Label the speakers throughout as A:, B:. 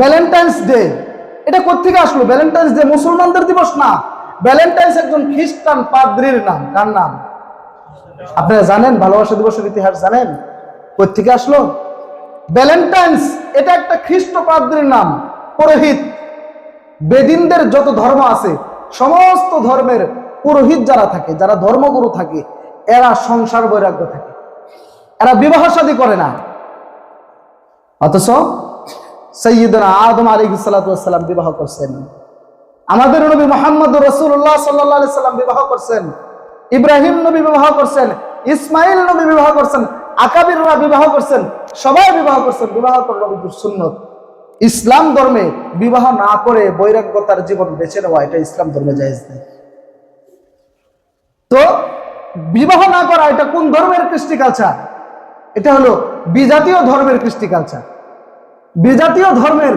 A: Valentine's day এটা কোত্থেকে আসলো? ভ্যালেন্টাইন্স ডে মুসলমানদের দিবস না, ভ্যালেন্টাইন্স একজন খ্রিস্টান পাদ্রীর নাম। কার নাম আপনারা জানেন? ভালোবাসা দিবসের ইতিহাস জানেন? কোত্থেকে আসলো? ভ্যালেন্টাইন্স এটা একটা খ্রিস্ট পাদ্রীর নাম, পুরোহিত। বেদিনদের যত ধর্ম আছে সমস্ত ধর্মের পুরোহিত যারা থাকে, যারা ধর্মগুরু থাকে, এরা সংসার বৈরাগ্য থাকে, এরা বিবাহ শাদী করে না। অথচ সাইয়্যিদনা আদম আলাইহিস সালাতু ওয়াস সালাম বিবাহ করছেন, আমাদের নবী মুহাম্মদ রাসূলুল্লাহ সাল্লাল্লাহু আলাইহি সাল্লাম বিবাহ করছেন, ইব্রাহিম নবী বিবাহ করছেন, ইসমাইল নবী বিবাহ করছেন, আকাবিররা বিবাহ করছেন, সবাই বিবাহ করছেন। বিবাহ করা নবীর সুন্নত। ইসলাম ধর্মে বিবাহ না করে বৈরাগ্যতার জীবন বেছে নেওয়া এটা ইসলাম ধর্মে জায়েজ নেই। তো বিবাহ না করা এটা কোন ধর্মের কৃষ্টি কালচার? এটা হলো বিজাতীয় ধর্মের কৃষ্টি কালচার। বিজাতীয় ধর্মের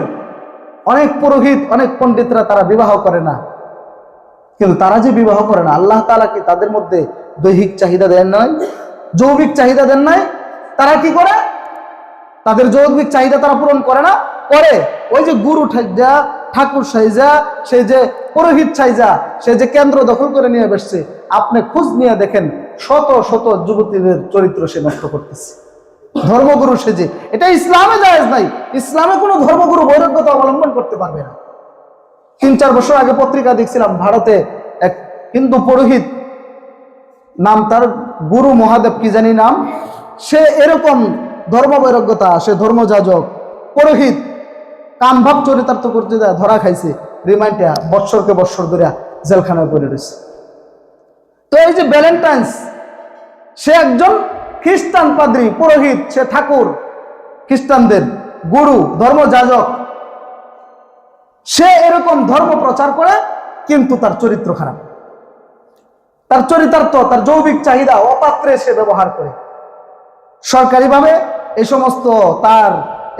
A: অনেক পুরোহিত, অনেক পণ্ডিতরা তারা বিবাহ করে না। কিন্তু তারা যে বিবাহ করে না, আল্লাহ তাআলা কি তাদের মধ্যে দৈহিক চাহিদা দেন নাই, যৌবিক চাহিদা দেন নাই? তারা কি করে? তাদের যৌবিক চাহিদা তারা পূরণ করে না? করে। ওই যে গুরু সাইজা, ঠাকুর সাইজা, সে যে পুরোহিত সাইজা, সে যে কেন্দ্র দখল করে নিয়ে বসছে, আপনি খোঁজ নিয়ে দেখেন শত শত যুবতীদের চরিত্র সে নষ্ট করতেছে ধর্মগুরু সেজে। এটা ইসলামে জায়েজ নাই। ইসলামে কোনো ধর্মগুরু বৈরাগ্যতা অবলম্বন করতে পারবে না। 3-4 বছর আগে পত্রিকা দেখছিলাম, ভারতে এক হিন্দু পুরোহিত, নাম তার গুরু মহাদেব কি জানি নাম, সে এরকম ধর্ম বৈরাগ্যতা, সে ধর্মযাজক পুরোহিত কামভাব চরিতার্থ করতে যায়, ধরা খাইছে, রিমান্ডে বৎসরকে বৎসর ধরে জেলখানায় পড়ে রয়েছে। তো এই যে ভ্যালেন্টাইন্স, সে একজন খ্রিস্টান পাদ্রী, পুরোহিত, সে ঠাকুর, খ্রিস্টানদের গুরু, ধর্মযাজক, সে এরকম ধর্ম প্রচার করে, কিন্তু তার চরিত্র খারাপ, তার চরিতার্থ, তার যৌবিক চাহিদা অপাত্রে সে ব্যবহার করে। সরকারিভাবে এই সমস্ত তার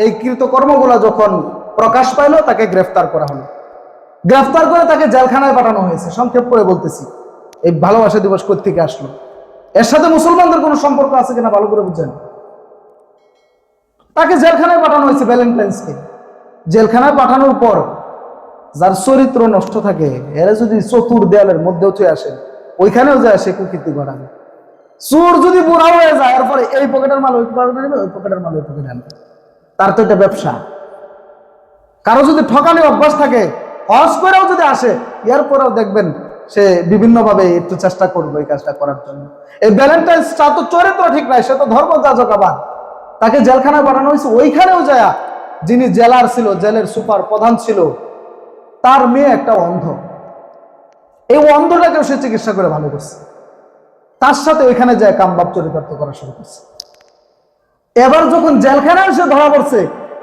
A: এই কৃতকর্মগুলো যখন প্রকাশ পাইল, তাকে গ্রেফতার করা হলো। গ্রেফতার করে তাকে জেলখানায় পাঠানো হয়েছে। সংক্ষেপ করে বলতেছি, এই ভালোবাসা দিবস কোত্থেকে আসলো? এর সাথে মুসলমানদের কোনো সম্পর্ক আছে কিনা ভালো করে বুঝেন। তাকে জেলখানায় পাঠানো হয়েছে ভ্যালেন্টাইন্সকে। জেলখানায় পাঠানোর পর যার চরিত্র নষ্ট থাকে, এরা যদি চতুর দেয়ালের মধ্যেও চলে আসে, ওইখানেও যায় সে কুকীর্তি ঘটাবে। চোর যদি বুড়া হয়ে যায়, এরপরে এই পকেটের মাল ওই পকেটে নেবে, ওই পকেটের মাল ওই পকেটে আনবে। তার তো এটা ব্যবসা। কারো যদি ঠকানি অভ্যাস থাকে, হজ করেও যদি আসে, এরপরেও দেখবেন সে বিভিন্নভাবে একটু চেষ্টা করবে এই কাজটা করার জন্য। এই ভ্যালেন্টাইন্স তো চরিত্র ঠিক নাই, সে তো ধর্মযাজক। আবার তাকে জেলখানায় পাঠানো হয়েছে। ওইখানেও যায় যিনি জেলার ছিল, জেলের সুপার প্রধান ছিল, তার মেয়ে একটা অন্ধ। এই অন্ধটাকেও সে চিকিৎসা করে ভালো করছে। তার সাথে ওইখানে যায় কামবাব চরিতার্থ করা শুরু করছে। এবার যখন জেলখানায় সে ধরা পড়ছে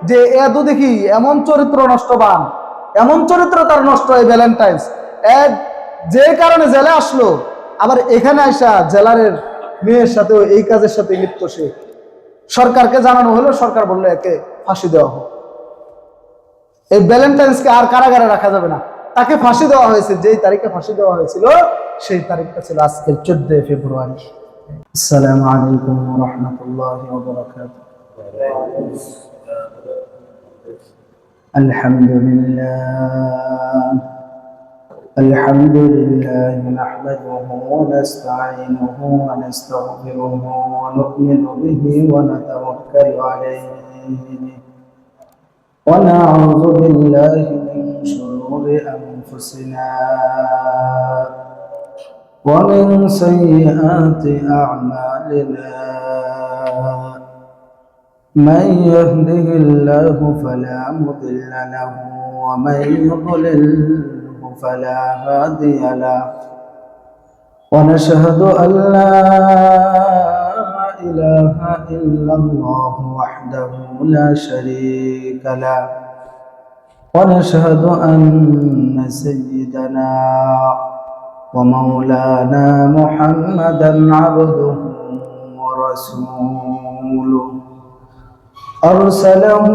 A: যে এত দেখি এমন চরিত্র নষ্টবান, এমন চরিত্র তার নষ্ট, এই ভ্যালেন্টাইন্স যে কারণে জেলে আসলো, আবার এখানে আসা জেলারের মেয়ের সাথে এই কাজের সাথে লিপ্ত। সে সরকারকে জানানো হলো, সরকার বললো একে ফাঁসি দেওয়া হোক। এই ভ্যালেন্টাইন্সকে আর কারাগারে রাখা যাবে না, তাকে ফাঁসি দেওয়া হয়েছে। যেই তারিখে ফাঁসি দেওয়া হয়েছিল সেই তারিখটা ছিল আজকের 14 ফেব্রুয়ারি। আসসালামু আলাইকুম ওয়া রাহমাতুল্লাহি ওয়া বারাকাতুহু। আলহামদুলিল্লাহ নাহমাদুহু ওয়া নাস্তাঈনুহু ওয়া নাস্তাগফিরুহু ওয়া নু'মিনু বিহি ওয়া নাতাওয়াক্কালু আলাইহি ওয়া না'উযু বিল্লাহি মিন শুরুরি আনফুসিনা ওয়া মিন সাইয়্যাতি আ'মালিনা। من يهده الله فلا مضل له ومن يضلله فلا هادي له ونشهد أن لا إله إلا الله وحده لا شريك له ونشهد أن سيدنا ومولانا محمدا عبده ورسوله أرسله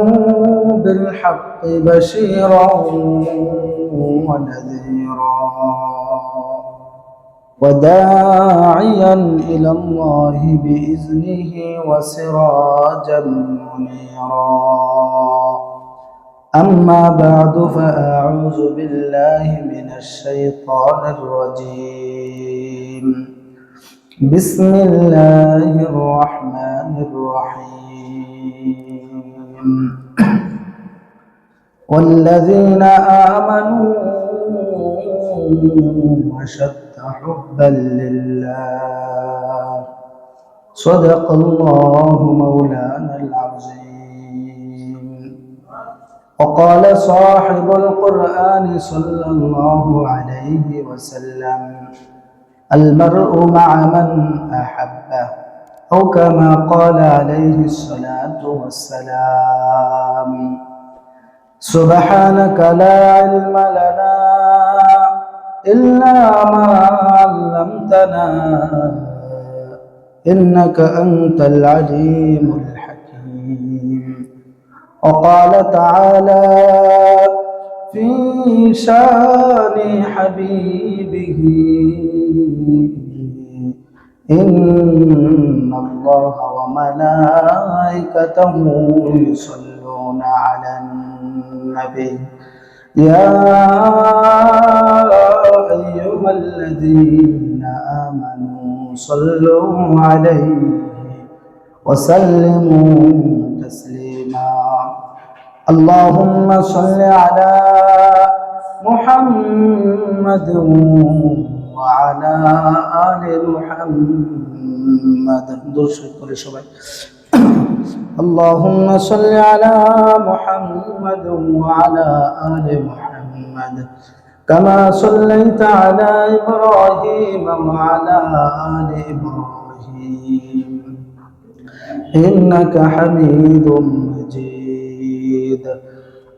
A: بالحق بشيرا ونذيرا وداعيا إلى الله بإذنه وسراجا منيرا
B: أما بعد فأعوذ بالله من الشيطان الرجيم بسم الله الرحمن الرحيم والذين آمنوا أشد حبا لله صدق الله مولانا العظيم وقال صاحب القرآن صلى الله عليه وسلم المرء مع من أحبه أو كما قال عليه الصلاة والسلام سبحانك لا علم لنا إلا ما علمتنا إنك أنت العليم الحكيم وقال تعالى في شان حبيبه إن الله وملائكته يصلون على النبي يا أيها الذين آمنوا صلوا عليه وسلموا تسليما اللهم صل على محمد وعلى آل محمد اللهم صل على محمد وعلى آل محمد كما صليت على إبراهيم وعلى آل إبراهيم إنك حميد مجيد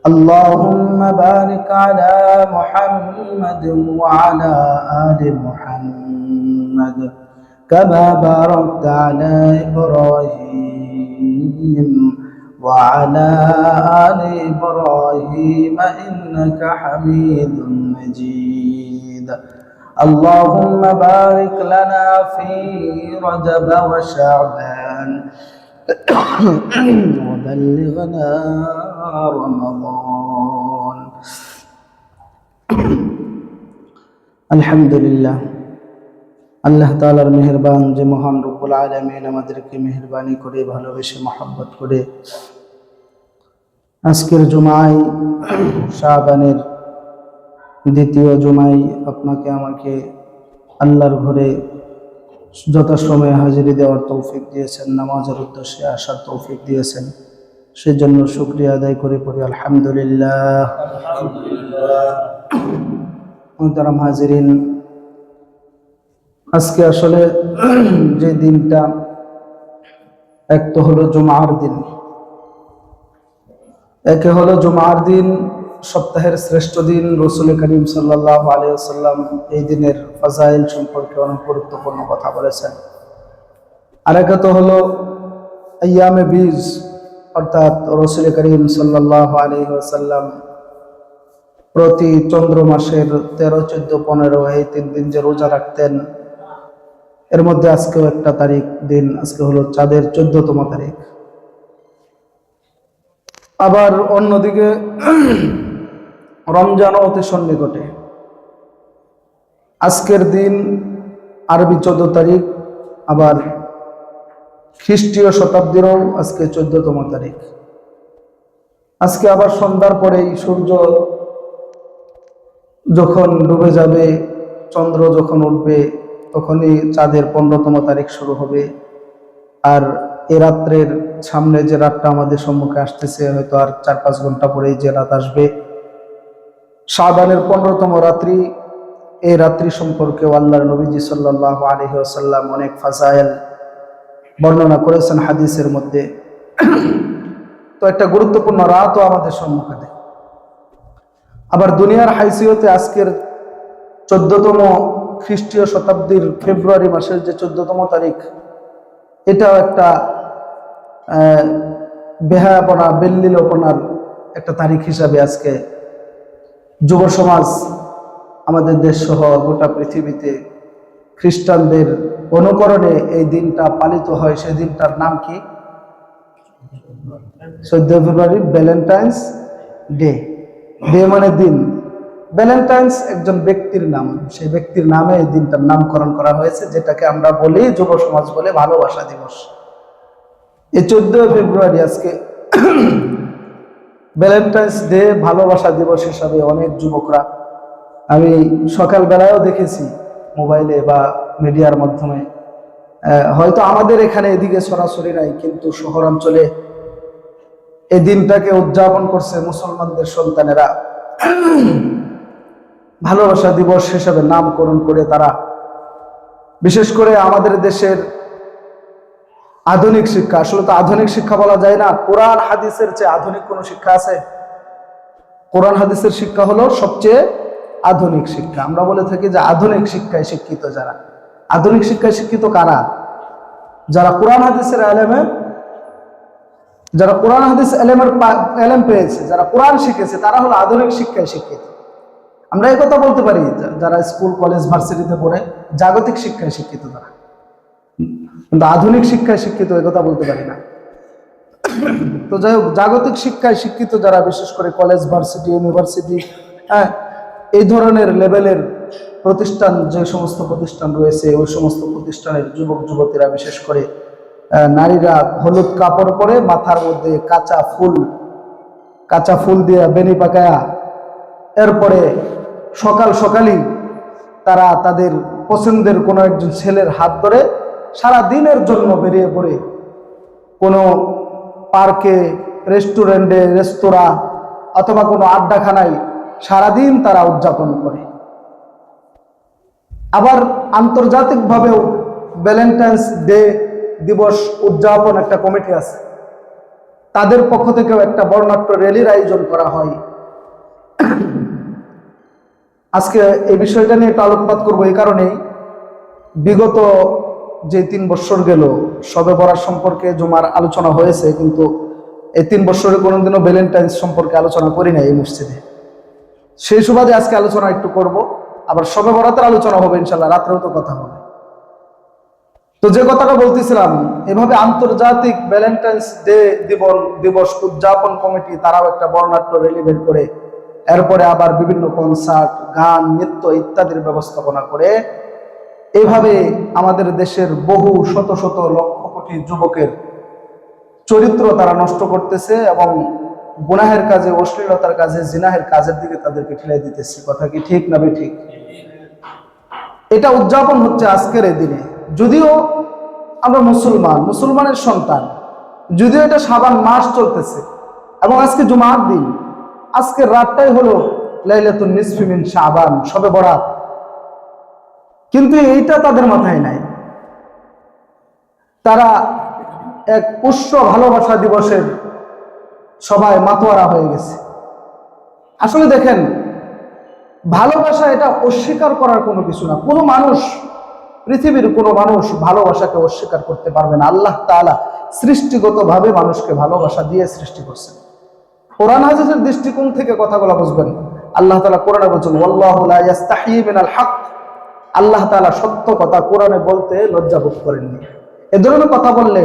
B: اللهم بارك على محمد وعلى آل محمد كما باركت على إبراهيم وعلى آل إبراهيم إنك حميد مجيد اللهم بارك لنا في رجب وشعبان وبلغنا رمضان الحمد لله আল্লাহ তাআলার মেহেরবান যে মহান রব্বুল আলামিন আমাদেরকে মেহেরবানি করে ভালোবেসে মহব্বত করে আজকের জুমায় শাবানের দ্বিতীয় জুমায় আপনাকে আমাকে আল্লাহর ঘরে যথাসময়ে হাজিরি দেওয়ার তৌফিক দিয়েছেন, নামাজের উদ্দেশ্যে আসার তৌফিক দিয়েছেন, সেজন্য শুকরিয়া আদায় করে পড়ি আলহামদুলিল্লাহ। মুহতারাম হাজিরিন, আজকে আসলে যে দিনটা, এক তো হলো জুমার দিন, একে হলো জুমার দিন, সপ্তাহের শ্রেষ্ঠ দিন। রাসূল করিম সাল্লাল্লাহু আলাইহি ওয়াসাল্লাম এই দিনের ফাজাইল সম্পর্কে অনেক গুরুত্বপূর্ণ কথা বলেছেন। আরেকটা তো হলো আইয়ামে বীজ, অর্থাৎ রাসূল করিম সাল্লাল্লাহু আলাইহি ওয়াসাল্লাম প্রতি চন্দ্র মাসের 13, 14, 15 এই 3 দিন যে রোজা রাখতেন, এর মধ্যে আজকেও একটা তারিখ দিন, আজকে হলো চাঁদের 14তম তারিখ। আবার অন্যদিকে রমজানও অতি সন্নিকটে। আজকের দিন আরবি 14 তারিখ, আবার খ্রিস্টীয় শতাব্দীরও আজকে 14তম তারিখ। আজকে আবার সন্ধ্যার পরেই সূর্য যখন ডুবে যাবে, চন্দ্র যখন উঠবে, তখনই চাঁদের 15তম তারিখ শুরু হবে। আর এ রাত্রের সামনে যে রাতটা আমাদের সম্মুখে আসতেছে, হয়তো আর 4-5 ঘন্টা পরেই যে রাত আসবে, শাবানের 15তম রাত্রি। এই রাত্রি সম্পর্কে আল্লাহর নবীজি সাল্লাল্লাহু আলাইহি ওয়াসাল্লাম অনেক ফাজাইল বর্ণনা করেছেন হাদিসের মধ্যে। তো একটা গুরুত্বপূর্ণ রাতও আমাদের সম্মুখে দেয়। আবার দুনিয়ার হাইসিয়তে আজকের 14তম খ্রিস্টীয় শতাব্দীর ফেব্রুয়ারি মাসের যে 14তম তারিখ, এটাও একটা বেহায়াপনা, বেল্লিলপনার একটা তারিখ হিসাবে আজকে যুব সমাজ আমাদের দেশ সহ গোটা পৃথিবীতে খ্রিস্টানদের অনুকরণে এই দিনটা পালিত হয়। সেই দিনটার নাম কি? 14 ফেব্রুয়ারি ভ্যালেন্টাইন্স ডে, ডে মানে দিন। ভ্যালেন্টাইন্স একজন ব্যক্তির নাম, সেই ব্যক্তির নামে এই দিনটার নামকরণ করা হয়েছে, যেটাকে আমরা বলি, যুব সমাজ বলে ভালোবাসা দিবস। এই 14 ফেব্রুয়ারি আজকে ভ্যালেন্টাইন্স ডে, ভালোবাসা দিবস হিসাবে অনেক যুবকরা, আমি সকালবেলায়ও দেখেছি মোবাইলে বা মিডিয়ার মাধ্যমে, হয়তো আমাদের এখানে এদিকে সরাসরি নাই, কিন্তু শহরাঞ্চলে এই দিনটাকে উদযাপন করছে মুসলমানদের সন্তানেরা। ভালোবাসা দিবস হিসেবে নামকরণ করে তারা, বিশেষ করে আমাদের দেশের আধুনিক শিক্ষা, আসলে তো আধুনিক শিক্ষা বলা যায় না, কোরআন হাদিসের চেয়ে আধুনিক কোনো শিক্ষা আছে? কোরআন হাদিসের শিক্ষা হলো সবচেয়ে আধুনিক শিক্ষা। আমরা বলে থাকি যে আধুনিক শিক্ষায় শিক্ষিত যারা, আধুনিক শিক্ষায় শিক্ষিত কারা? যারা কোরআন হাদিসের এলেমে, যারা কোরআন হাদিস এলেম পেয়েছে, যারা কোরআন শিখেছে, তারা হলো আধুনিক শিক্ষায় শিক্ষিত। আমরা এই কথা বলতে পারি যারা স্কুল কলেজ ভার্সিটিতে পড়ে জাগতিক শিক্ষায় শিক্ষিত তারা, কিন্তু আধুনিক শিক্ষায় শিক্ষিত এই কথা বলতে পারি না। তো যাই হোক, জাগতিক শিক্ষায় শিক্ষিত যারা, বিশেষ করে কলেজ ভার্সিটি ইউনিভার্সিটি, হ্যাঁ, এই ধরনের লেভেলের প্রতিষ্ঠান, যে সমস্ত প্রতিষ্ঠান রয়েছে, ওই সমস্ত প্রতিষ্ঠানের যুবক যুবতীরা, বিশেষ করে নারীরা হলুদ কাপড় পরে মাথার মধ্যে কাঁচা ফুল দিয়ে বেনি পাকায়া, এরপরে সকাল সকালই তারা তাদের পছন্দের কোনো একজন ছেলের হাত ধরে সারা দিনের জন্য বেরিয়ে পড়ে কোনো পার্কে, রেস্টুরেন্টে, রেস্তোরাঁ অথবা কোনো আড্ডাখানায় সারাদিন তারা উদযাপন করে। আবার আন্তর্জাতিকভাবেও ভ্যালেন্টাইন্স ডে দিবস উদযাপন একটা কমিটি আছে, তাদের পক্ষ থেকেও একটা বর্ণাঢ্য র্যালির আয়োজন করা হয়। আজকে এই বিষয়টা নিয়ে একটু আলোকপাত করবো এই কারণেই, বিগত যে 3 বছর গেল, শবে বরাত সম্পর্কে জুমার আলোচনা হয়েছে, কিন্তু এই 3 বছরে কোনোদিনও ভ্যালেন্টাইন্স সম্পর্কে আলোচনা করি নাই এই মসজিদে। সেই সুবাদে আজকে আলোচনা একটু করব, আবার শবে বরাতের আলোচনা হবে ইনশাল্লাহ, রাত্রেও তো কথা হবে। তো যে কথাটা বলতেছিলাম, এভাবে আন্তর্জাতিক ভ্যালেন্টাইন্স ডে দিবস উদযাপন কমিটি তারাও একটা বর্ণাঢ্য র্যালি বের করে, এরপরে আবার বিভিন্ন কনসার্ট, গান, নৃত্য ইত্যাদির ব্যবস্থাপনা করে, এভাবে আমাদের দেশের বহু শত শত লক্ষ কোটি যুবকের চরিত্র তারা নষ্ট করতেছে এবং গুনাহের কাজে, অশ্লীলতার কাজে, জিনাহের কাজের দিকে তাদেরকে ঠেলে দিতেছে। কথা কি ঠিক না ঠিক? এটা উদযাপন হচ্ছে আজকের এই দিনে, যদিও আমরা মুসলমানের সন্তান, যদিও এটা শাবান মাস চলতেছে এবং আজকে জুমার দিন, আজকের রাতটাই হলো লাইলাতুন নিসফি মিন শাবান, শবে বরাত, কিন্তু এইটা তাদের মাথায় নাই। তারা এক উষ্ণ ভালোবাসা দিবসের সবাই মাতোয়ারা হয়ে গেছে। আসলে দেখেন, ভালোবাসা এটা অস্বীকার করার কোনো কিছু না। কোনো মানুষ, পৃথিবীর কোনো মানুষ ভালোবাসাকে অস্বীকার করতে পারবে না। আল্লাহ তাআলা সৃষ্টিগতভাবে মানুষকে ভালোবাসা দিয়ে সৃষ্টি করছেন। কোরআন হাদিসের দৃষ্টিকোণ থেকে কথাগুলো বুঝবেন। আল্লাহ তাআলা কোরআনে বলেছেন, ওয়াল্লাহু লা ইস্তাহি মিনাল হক। আল্লাহ তাআলা সত্য কথা কোরআনে বলতে লজ্জাবোধ করেননি। এ ধরনের কথা বললে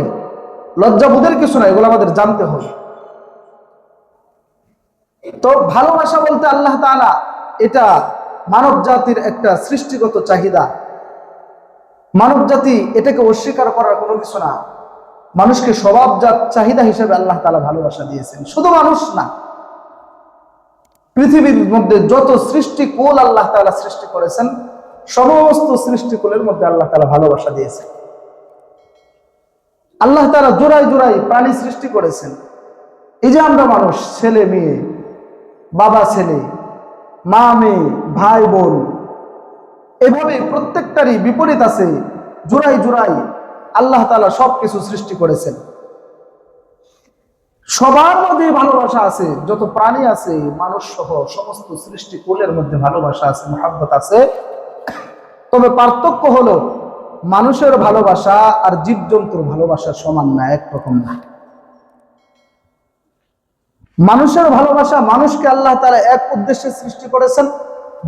B: লজ্জাবোধের কিছু না, এগুলো আমাদের জানতে হবে। তো ভালোবাসা বলতে আল্লাহ তাআলা, এটা মানব জাতির একটা সৃষ্টিগত চাহিদা। মানব জাতি এটাকে অস্বীকার করার কোনো কিছু না। মানুষকে স্বভাবজাত চাহিদা হিসেবে আল্লাহ তাআলা ভালোবাসা দিয়েছেন। শুধু মানুষ না, পৃথিবীর মধ্যে যত সৃষ্টিকুল আল্লাহ তাআলা সৃষ্টি করেছেন, সমস্ত সৃষ্টিকুলের মধ্যে আল্লাহ তাআলা ভালোবাসা দিয়েছেন। আল্লাহ তাআলা জোড়ায় জোড়ায় প্রাণী সৃষ্টি করেছেন। এই যে আমরা মানুষ, ছেলে মেয়ে, বাবা ছেলে, মা মেয়ে, ভাই বোন, এভাবে প্রত্যেকটারই বিপরীত আছে। জোড়ায় জোড়ায় আল্লাহ তাআলা সবকিছু সৃষ্টি করেছেন। সবার মধ্যে ভালোবাসা আছে, যত প্রাণী আছে, মানুষ সহ সমস্ত সৃষ্টিকুলের মধ্যে ভালোবাসা আছে, মহব্বত আছে। তবে পার্থক্য হলো, মানুষের ভালোবাসা আর জীবজন্তুর ভালোবাসা সমান না, একরকম না। মানুষের ভালোবাসা, মানুষকে আল্লাহ তাআলা এক উদ্দেশ্যে সৃষ্টি করেছেন,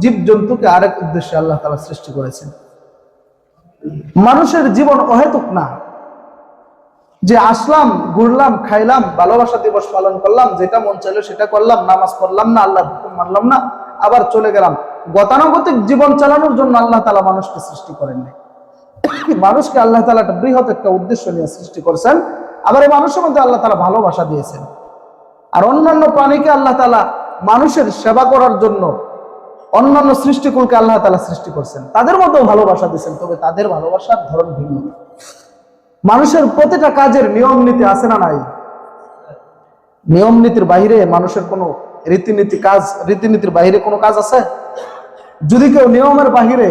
B: জীবজন্তুকে আরেক উদ্দেশ্যে আল্লাহ তাআলা সৃষ্টি করেছেন। মানুষের জীবন অহেতুক না।
A: যে আসলাম, ঘুরলাম, খাইলাম, ভালোবাসা দিবস পালন করলাম, যেটা মন চাইলো সেটা করলাম, নামাজ পড়লাম না, আল্লাহর হুকুম মানলাম না, আবার চলে গেলাম। গতানুগতিক জীবন চালানোর জন্য আল্লাহ তাআলা মানুষকে সৃষ্টি করেননি। মানুষকে আল্লাহ তাআলা একটা বৃহৎ একটা উদ্দেশ্য নিয়ে সৃষ্টি করেছেন। আবার এই মানুষের মধ্যে আল্লাহ তাআলা ভালোবাসা দিয়েছেন। আর অন্যান্য প্রাণীকে আল্লাহ তাআলা মানুষের সেবা করার জন্য অন্যান্য সৃষ্টিকুলকে আল্লাহ তাআলা সৃষ্টি করছেন, তাদের মধ্যেও ভালোবাসা দিয়েছেন, তবে তাদের ভালোবাসার ধরন ভিন্ন। মানুষের প্রতিটা কাজের নিয়ম নীতি আছে না নাই? নিয়ম নীতির বাইরে মানুষের কোনো রীতিনীতির বাইরে কোনো কাজ আছে? যদি কেউ নিয়মের বাহিরে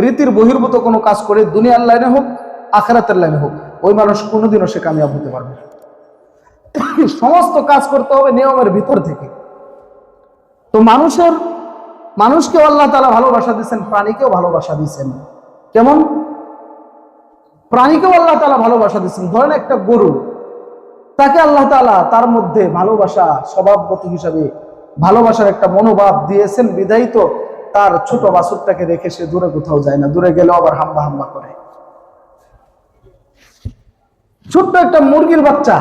A: রীতির বহির্ভূত কোনো কাজ করে, দুনিয়ার লাইনে হোক আখিরাতের লাইনে হোক, ওই মানুষ কোনোদিনও সে কামিয়াব হতে পারবে না। সমস্ত কাজ করতে হবে নিয়মের ভিতর থেকে। তো মানুষকেও আল্লাহ তাআলা ভালোবাসা দিয়েছেন, প্রাণীকেও ভালোবাসা দিয়েছেন। কেমন? প্রাণীকেও আল্লাহ তাআলা ভালোবাসা দিয়েছেন। ধরেন একটা গরু, তাকে আল্লাহ তাআলা তার মধ্যে ভালোবাসা স্বভাবগত হিসাবে ভালোবাসার একটা মনোভাব দিয়েছেন, বিধায় তো তার ছোট বাছুরটাকে রেখে সে দূরে কোথাও যায় না, দূরে গেলেও আবার হাম্বা হাম্বা করে। ছোট্ট একটা মুরগির বাচ্চা,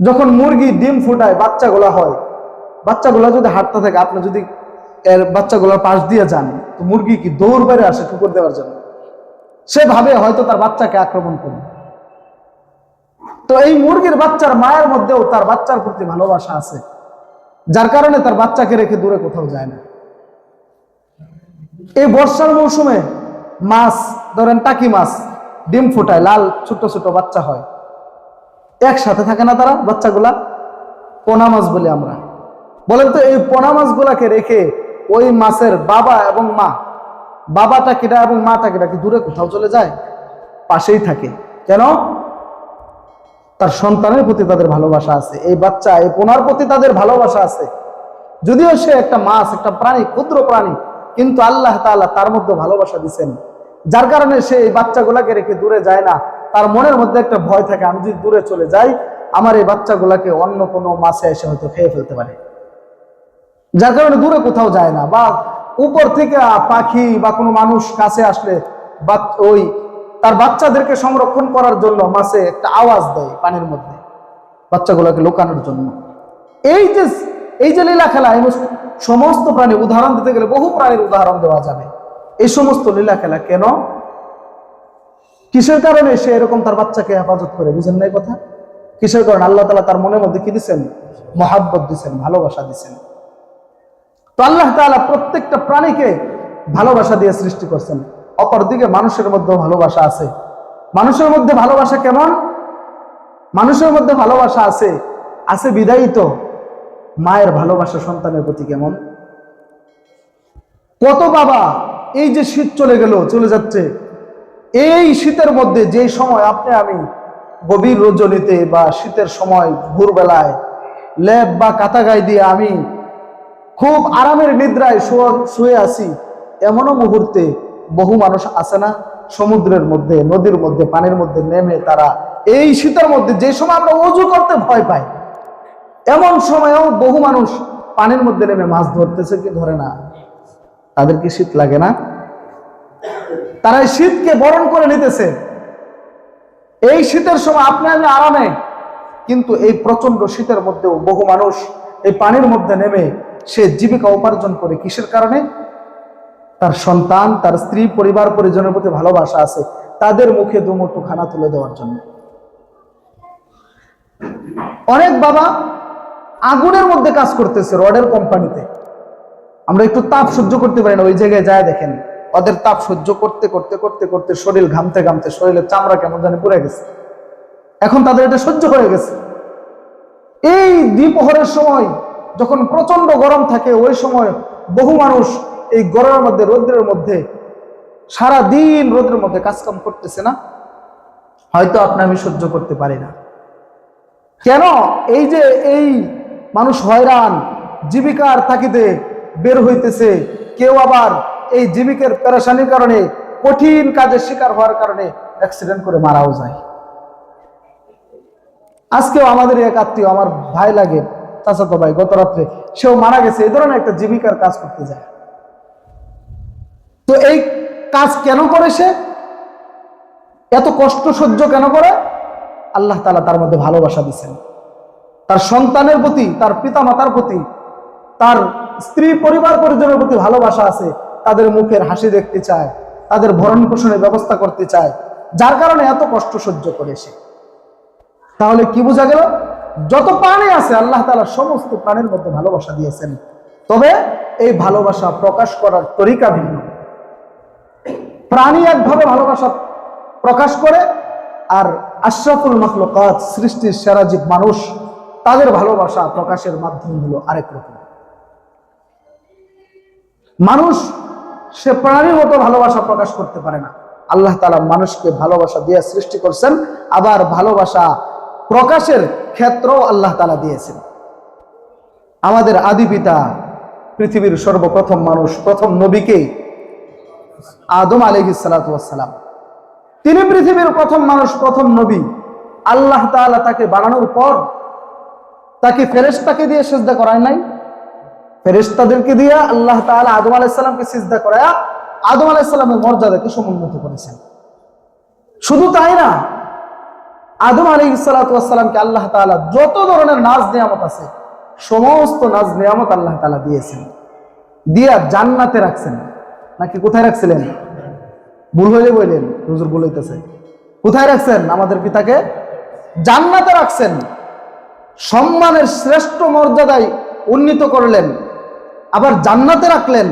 A: যখন মুরগি ডিম ফুটায়, বাচ্চাগুলা হয়, বাচ্চাগুলা যদি হাঁটতে থাকে, আপনি যদি এর বাচ্চাগুলোর পাশ দিয়ে যান, তো মুরগি কি দৌড় বেড়ে আসে ঠুকুর দেওয়ার জন্য? সে ভাবে হয়তো তার বাচ্চাকে আক্রমণ করবে। তো এই মুরগির বাচ্চার মায়ের মধ্যেও তার বাচ্চার প্রতি ভালোবাসা আছে, যার কারণে তার বাচ্চাকে রেখে দূরে কোথাও যায় না। এই বর্ষার মৌসুমে মাছ, ধরেন টাকি মাছ ডিম ফুটায়, লাল ছোট ছোট বাচ্চা হয়, একসাথে থাকে না তারা বাচ্চাগুলা? পোনা মাছ বলি আমরা। বলেন তো, এই পোনা মাছগুলাকে রেখে ওই মাছের বাবা এবং মা, বাবাটা কিটা এবং মাটা কিটা কি দূরে কোথাও চলে যায়? পাশেই থাকে। কেন? তার সন্তানের প্রতি তাদের ভালোবাসা আছে। এই বাচ্চা, এই পোনার প্রতি তাদের ভালোবাসা আছে। যদিও সে একটা মাছ, একটা প্রাণী, ক্ষুদ্র প্রাণী, কিন্তু আল্লাহ তাআলা তার মধ্যে ভালোবাসা দিচ্ছেন, যার কারণে সে এই বাচ্চাগুলাকে রেখে দূরে যায় না। তার মনের মধ্যে একটা ভয় থাকে, আমি যদি দূরে চলে যাই, আমার এই বাচ্চাগুলাকে অন্য কোনো মাছে এসে হয়তো খেয়ে ফেলতে পারে, যার কারণে দূরে কোথাও যায় না। বা উপর থেকে পাখি বা কোনো মানুষ কাছে আসলে ওই তার বাচ্চাদেরকে সংরক্ষণ করার জন্য মাছে একটা আওয়াজ দেয় পানির মধ্যে, বাচ্চাগুলোকে লুকানোর জন্য। এই যে লীলা খেলা, এই সমস্ত প্রাণী, উদাহরণ দিতে গেলে বহু প্রাণীর উদাহরণ দেওয়া যাবে। এই সমস্ত লীলা খেলা কেন, কিসের কারণে সে এরকম তার বাচ্চাকে হেফাজত করে? বুঝেন নাই কথা? কিসের কারণে? আল্লাহ তাআলা তার মনের মধ্যে কি দিচ্ছেন? মহাব্বত দিচ্ছেন, ভালোবাসা দিচ্ছেন। তো আল্লাহ তাআলা প্রত্যেকটা প্রাণীকে ভালোবাসা দিয়ে সৃষ্টি করছেন। অপরদিকে মানুষের মধ্যেও ভালোবাসা আছে। মানুষের মধ্যে ভালোবাসা কেমন? মানুষের মধ্যে ভালোবাসা আছে বিদায়ী তো মায়ের ভালোবাসা সন্তানের প্রতি কেমন? কত বাবা, এই যে শীত চলে যাচ্ছে, এই শীতের মধ্যে যে সময় আপনি আমি গভীর রজনীতে বা শীতের সময় ভোরবেলায় লেপ বা কাঁথা গায়ে দিয়ে আমি খুব আরামের নিদ্রায় শুয়ে আছি, এমনও মুহূর্তে বহু মানুষ আছে না, সমুদ্রের মধ্যে, নদীর মধ্যে, পানির মধ্যে নেমে তারা এই শীতের মধ্যে, যে সময় আমরা ওযু করতে ভয় পাই, এমন সময়েও বহু মানুষ পানির মধ্যে নেমে মাছ ধরতেছে, কি ধরে না? তাদের কি শীত লাগে না? তারা এই শীতকে বরণ করে নিতেছে। এই শীতের সময় আপনি আমি আরামে, কিন্তু এই প্রচন্ড শীতের মধ্যেও বহু মানুষ এই পানির মধ্যে নেমে সে জীবিকা উপার্জন করে। কিসের কারণে? তার সন্তান, তার স্ত্রী, পরিবার পরিজনের প্রতি ভালোবাসা আছে, তাদের মুখে দুমুঠো খানা তুলে দেওয়ার জন্য। অনেক বাবা আগুনের মধ্যে কাজ করতেছে, রডের কোম্পানিতে। আমরা একটু তাপ সহ্য করতে পারি না, ওই জায়গায় যায় দেখেন, ওদের তাপ সহ্য করতে করতে করতে করতে শরীর ঘামতে ঘামতে শরীরের চামড়া কেমন জানি পুড়ে গেছে। এখন তাদের এটা সহ্য হয়ে গেছে। এই দ্বিপ্রহরের সময় যখন প্রচন্ড গরম থাকে, ওই সময় বহু মানুষ এই গরমের মধ্যে, রৌদ্রের মধ্যে, সারা দিন রৌদ্রের মধ্যে কাজকাম করতেছে না? হয়তো আপনি আমি সহ্য করতে পারি না। কেন? এই মানুষ হয়রান, জীবিকার তাগিদে বের হইতেছে। কেউ আবার এই জীবিকার পেরেশানির কারণে, কঠিন কাজের শিকার হওয়ার কারণে অ্যাক্সিডেন্ট করে মারাও যায়। আজকেও আমাদের এক আত্মীয়, আমার ভাই লাগে, চাচাতো ভাই, গত রাত্রে সেও মারা গেছে এই ধরনের একটা জীবিকার কাজ করতে যায়। তো এই কাজ কেন করে? সে এত কষ্ট সহ্য কেন করে? আল্লাহ তাআলা তার মধ্যে ভালোবাসা দিচ্ছেন। তার সন্তানের প্রতি, তার পিতা মাতার প্রতি, তার স্ত্রী পরিবার পরিজনের প্রতি ভালোবাসা আছে, তাদের মুখের হাসি দেখতে চায়, তাদের ভরণ পোষণের ব্যবস্থা করতে চায়, যার কারণে এত কষ্ট সহ্য করে সে। তাহলে কি বোঝা গেল? যত প্রাণী আছে আল্লাহ তাআলা সমস্ত প্রাণীর মধ্যে ভালোবাসা দিয়েছেন, তবে এই ভালোবাসা প্রকাশ করার তরিকা ভিন্ন। প্রাণী একভাবে ভালোবাসা প্রকাশ করে, আর আশরাফুল মাখলুকাত, সৃষ্টির সেরা জীব মানুষ, তাদের ভালোবাসা প্রকাশের মাধ্যম হলো আরেক রকম। মানুষ সে প্রাণীর মতো ভালোবাসা প্রকাশ করতে পারে না। আল্লাহ তাআলা মানুষকে ভালোবাসা দিয়ে সৃষ্টি করছেন, আবার ভালোবাসা প্রকাশের ক্ষেত্রও আল্লাহ তাআলা দিয়েছেন। আমাদের আদি পিতা, পৃথিবীর সর্বপ্রথম মানুষ, প্রথম নবীকে আদম আলাইহিস সালাতু ওয়াস সালাম, তিনি পৃথিবীর প্রথম মানুষ, প্রথম নবী। আল্লাহ তাআলা তাকে বানানোর পর তাকে ফেরেশতাকে দিয়ে সিজদা করায় নাই? ফেরেশতাদেরকে দিয়ে আল্লাহ তাআলা আদম আলাইহিস সালামকে সিজদা করায়া আদম আলাইহিস সালামের মর্যাদাকে সমুন্নত করেছেন। শুধু তাই না, আদম আলাইহিস সালাতু ওয়াস সালামকে আল্লাহ তাআলা যত ধরনের নাজ নিয়ামত আছে সমস্ত নাজ নিয়ামত আল্লাহ তাআলা দিয়েছেন, দিয়া জান্নাতে রাখছেন। নাকি কোথায় রাখছিলেন? ভুল হইলে বললেন, হুজুর ভুল হইতেছে। কোথায় রাখছেন? আমাদের পিতাকে জান্নাতে রাখছেন, সম্মানের শ্রেষ্ঠ মর্যাদায় উন্নীত করলেন, আবার জান্নাতে রাখলেন,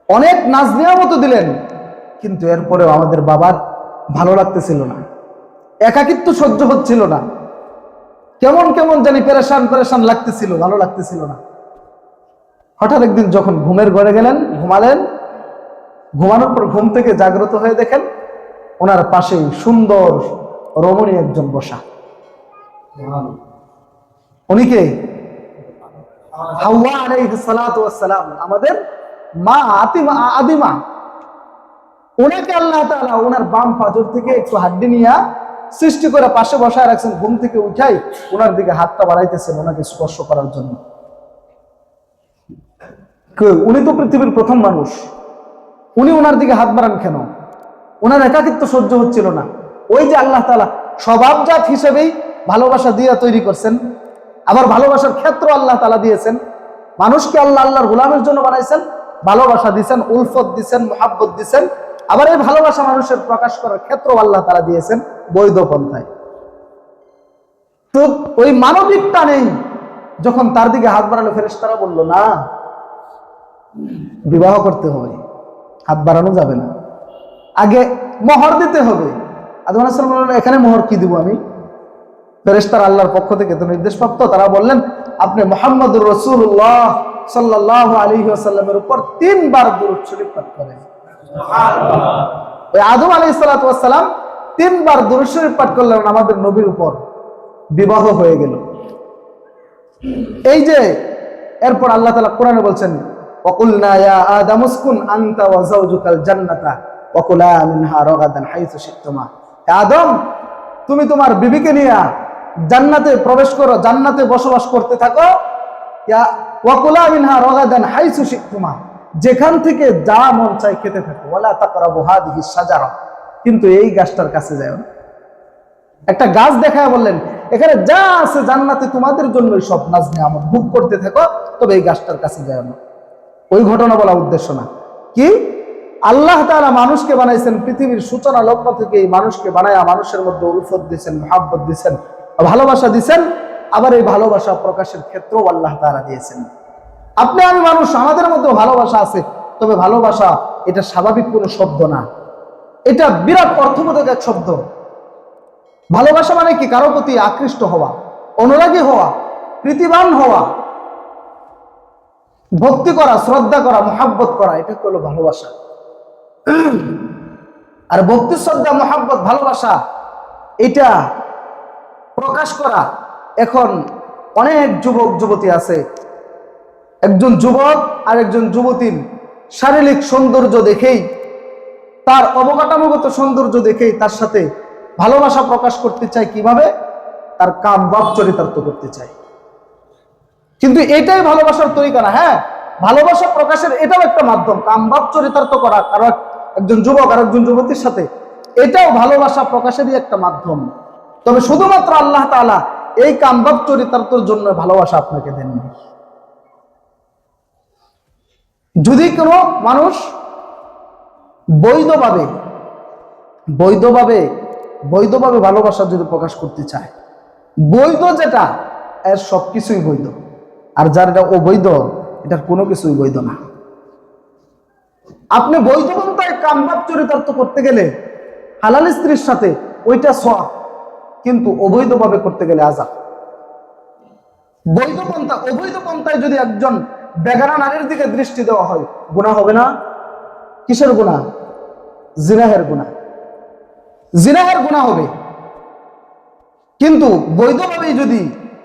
A: অনেক নাজ নিয়ামত দিলেন। কিন্তু এরপরেও আমাদের বাবার ভালো লাগতেছিল না, একাকিত্ব সহ্য হচ্ছিল না, কেমন কেমন জানি পেরেশান পেরেশান লাগতেছিল, ভালো লাগতেছিল না। হঠাৎ একদিন যখন ঘুমের ঘরে গেলেন, ঘুমালেন, ঘুমানোর পর ঘুম থেকে জাগ্রত হয়ে দেখেন ওনার পাশেই সুন্দর রমণী একজন বসা। উনি কে? হাওয়া আলাইহিস সালাতু ওয়াস সালাম, আমাদের মা, আদিমা। ওনাকে আল্লাহ তাআলা ওনার বাম পাজর থেকে একটু হাড্ডি নিয়ে সৃষ্টি করে পাশে বসায় রাখছেন। ঘুম থেকে উঠাই ওনার দিকে হাতটা বাড়াইতেছেন ওনাকে স্পর্শ করার জন্য। উনি তো পৃথিবীর প্রথম মানুষ, উনি ওনার দিকে হাত বাড়ান কেন? ওনার একাকিত্ব সহ্য হচ্ছিল না। ওই যে আল্লাহ তাআলা স্বভাবজাত হিসেবেই ভালোবাসা দিয়ে তৈরি করছেন, আবার ভালোবাসার ক্ষেত্র আল্লাহ তাআলা দিয়েছেন। মানুষকে আল্লাহ আল্লাহর গোলামের জন্য বানাইছেন, ভালোবাসা দিয়েছেন, উলফত দিয়েছেন, মুহাব্বত দিয়েছেন, আবার এই ভালোবাসা মানুষের প্রকাশ করার ক্ষেত্র আল্লাহ তাআলা দিয়েছেন বৈধ পন্থায়। তো ওই মানবিকটা নেই, যখন তার দিকে হাত বাড়ালো ফেরেশতারা বলল না, বিবাহ করতে হবে, হাত বাড়ানো যাবে না, আগে মোহর দিতে হবে। আদম আলাইহিস সালাম বললেন এখানে মোহর কি দিব আমি? ফেরেশতারা আল্লাহর পক্ষ থেকে তো নির্দেশপ্রাপ্ত, তারা বললেন আপনি মুহাম্মদুর রাসূলুল্লাহ সাল্লাল্লাহু আলাইহি ওয়াসাল্লামের উপর 3 বার দুরূদ শরীফ পাঠ করেন। সুবহানাল্লাহ। ওই আদম আলাইহিস সালাতু ওয়াস সালাম 3 বার দুরূদ শরীফ পাঠ করলেন আমাদের নবীর উপর, বিবাহ হয়ে গেল। এই যে এরপর আল্লাহ তাআলা কোরআনে বলছেন ওয়াকুলনা ইয়া আদাম উসকুন আনতা ওয়া যাওজুকাল জান্নাতা ওয়া কুলা মিনহা রাগাদান হাইসু শিতুমা। আদম, তুমি তোমার বিবিকে নিয়ে জান্নাতে প্রবেশ করো, জান্নাতে বসবাস করতে থাকো। ওয়া কুলা মিনহা রাগাদান হাইসু শিতুমা, যেখান থেকে যা মন চায় খেতে থাকো। ওয়ালা তাকরাবু হাদিহিস শাজারা, কিন্তু এই গাছটার কাছে যাও না। একটা গাছ দেখায় বললেন এখানে যা আছে জান্নাতে তোমাদের জন্য সব নাজ নিয়ামত ভোগ করতে থাকো, তবে এই গাছটার কাছে যাও না। ওই ঘটনা বলা উদ্দেশ্য না। কি আল্লাহ তাআলা মানুষকে বানাইছেন, পৃথিবীর সূচনা লগ্ন থেকে এই মানুষকে বানায়া মানুষের মধ্যে উলফত দিয়েছেন, মুহাব্বত দিয়েছেন, ভালোবাসা দিয়েছেন, আবার এই ভালোবাসা প্রকাশের ক্ষেত্রেও আল্লাহ তাআলা দিয়েছেন। আপনি আমি মানুষ, আমাদের মধ্যে ভালোবাসা আছে, তবে ভালোবাসা এটা স্বাভাবিক কোনো শব্দ না, এটা বিরাট অর্থবোধক এক শব্দ। ভালোবাসা মানে কি? কারো প্রতি আকৃষ্ট হওয়া, অনুরাগী হওয়া, প্রীতিবান হওয়া, ভক্তি করা, শ্রদ্ধা করা, মুহাব্বত করা, এটা হলো ভালোবাসা। আর ভক্তি, শ্রদ্ধা, মুহাব্বত, ভালোবাসা এটা প্রকাশ করা। এখন অনেক যুবক যুবতী আছে, একজন যুবক আর একজন যুবতীর শারীরিক সৌন্দর্য দেখেই, তার অবকাঠামোগত সৌন্দর্য দেখেই তার সাথে ভালোবাসা প্রকাশ করতে চায়। কিভাবে? তার কাম ভাব চরিতার্থ করতে চায়। কিন্তু এটাই ভালোবাসার তরিকা না। হ্যাঁ, ভালোবাসা প্রকাশের এটাও একটা মাধ্যম, কাম ভাব চরিতার্থ করা কারো একজন যুবক আর একজন যুবতীর সাথে, এটাও ভালোবাসা প্রকাশেরই একটা মাধ্যম। তবে শুধুমাত্র আল্লাহ তাআলা এই কামবাব চরিতার্থের জন্য ভালোবাসা আপনাকে দেননি। যদি কোনো মানুষ বৈধভাবে ভালোবাসা যদি প্রকাশ করতে চায়, বৈধ যেটা এর সবকিছুই বৈধ, আর যার এটা অবৈধ এটার কোনো কিছুই বৈধ না। আপনি বৈধ পন্থায় কামবাব চরিতার্থ করতে গেলে হালাল স্ত্রীর সাথে ওইটা সওয়াব, কিন্তু অবৈধভাবে করতে গেলে আযাব। অবৈধ পন্থায় যদি একজন বেগানা নারীর দিকে দৃষ্টি দেওয়া হয়, গুনাহ হবে না? কিসের গুনাহ? জিনাহের গুনাহ। জিনাহের গুনাহ হবে। কিন্তু বৈধভাবে যদি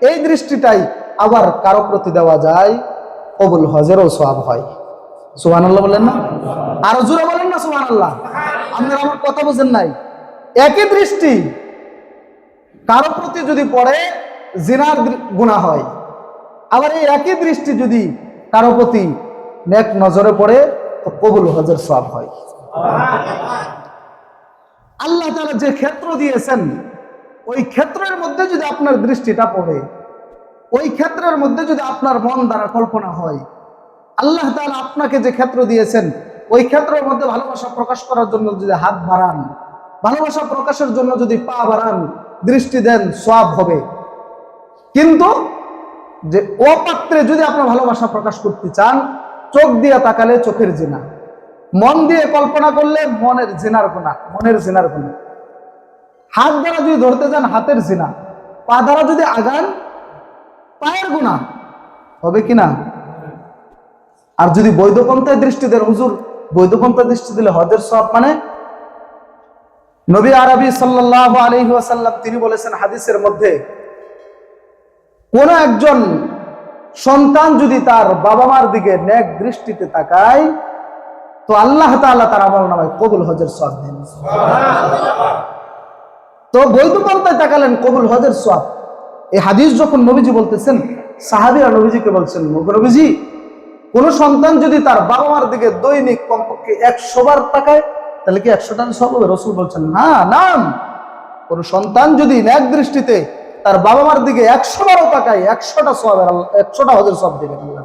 A: এই দৃষ্টিটাই আবার কারো প্রতি দেওয়া যায়, কবুল হজেরও সওয়াব হয়। সুবহানাল্লাহ বলেন না? আরো জোরে বলেন না সুবহানাল্লাহ। আপনারা আমার কথা বুঝেন নাই? একই দৃষ্টি কারো প্রতি যদি পড়ে, জিনার গুনাহ হয়। আবার এই একই দৃষ্টি যদি কারো প্রতি নেক নজরে পড়ে, তো কবুল হজের সওয়াব হয়। আল্লাহ তাআলা যে ক্ষেত্র দিয়েছেন, ওই ক্ষেত্রের মধ্যে যদি আপনার দৃষ্টিটা পড়ে, ওই ক্ষেত্রের মধ্যে যদি আপনার মন দ্বারা কল্পনা হয়, আল্লাহ তাআলা আপনাকে যে ক্ষেত্র দিয়েছেন, ওই ক্ষেত্রের মধ্যে ভালোবাসা প্রকাশ করার জন্য যদি হাত বাড়ান, ভালোবাসা প্রকাশের জন্য যদি পা বাড়ান, দৃষ্টি দেন, সওয়াব হবে। কিন্তু যে অপাত্রে যদি আপনার ভালোবাসা প্রকাশ করতে চান, চোখ দিয়ে তাকালে চোখের জিনা, মন দিয়ে কল্পনা করলে মনের জিনার গুনাহ, হাত দ্বারা যদি ধরতে যান হাতের জিনা, পা দ্বারা যদি আগান পায়ের গুনাহ হবে কিনা? আর যদি বৈধ পন্থায় দৃষ্টি দেন, হুজুর বৈধ পন্থায় দৃষ্টি দিলে হজের সওয়াব মানে? নবী আরবি সাল্লাল্লাহু আলাইহি ওয়াসাল্লাম তিনি বলেছেন হাদিসের মধ্যে, কোন একজন সন্তান যদি তার বাবা মার দিকে নেক দৃষ্টিতে তাকায়, তো আল্লাহ তাআলা তার আমলনামায় কবুল হজের সওয়াব দেন। তো বৈধ পন্থায় তাকালেন, কবুল হজের সওয়াব। এই হাদিস যখন নবীজি বলতেছেন, সাহাবীরা নবীজিকে বলছেন, নবীজি কোন সন্তান যদি তার বাবা মার দিকে দৈনিক কমপক্ষে 100 বার তাকায়, তাহলে কি 100 টাকা সওয়াব হবে? রাসূল বলছেন না, নাম কোন সন্তান যদি নেক দৃষ্টিতে তার বাবা মার দিকে 100 বারও তাকায়, 100টা সওয়াবের, 100টা হজের সওয়াব দেবেন আল্লাহ।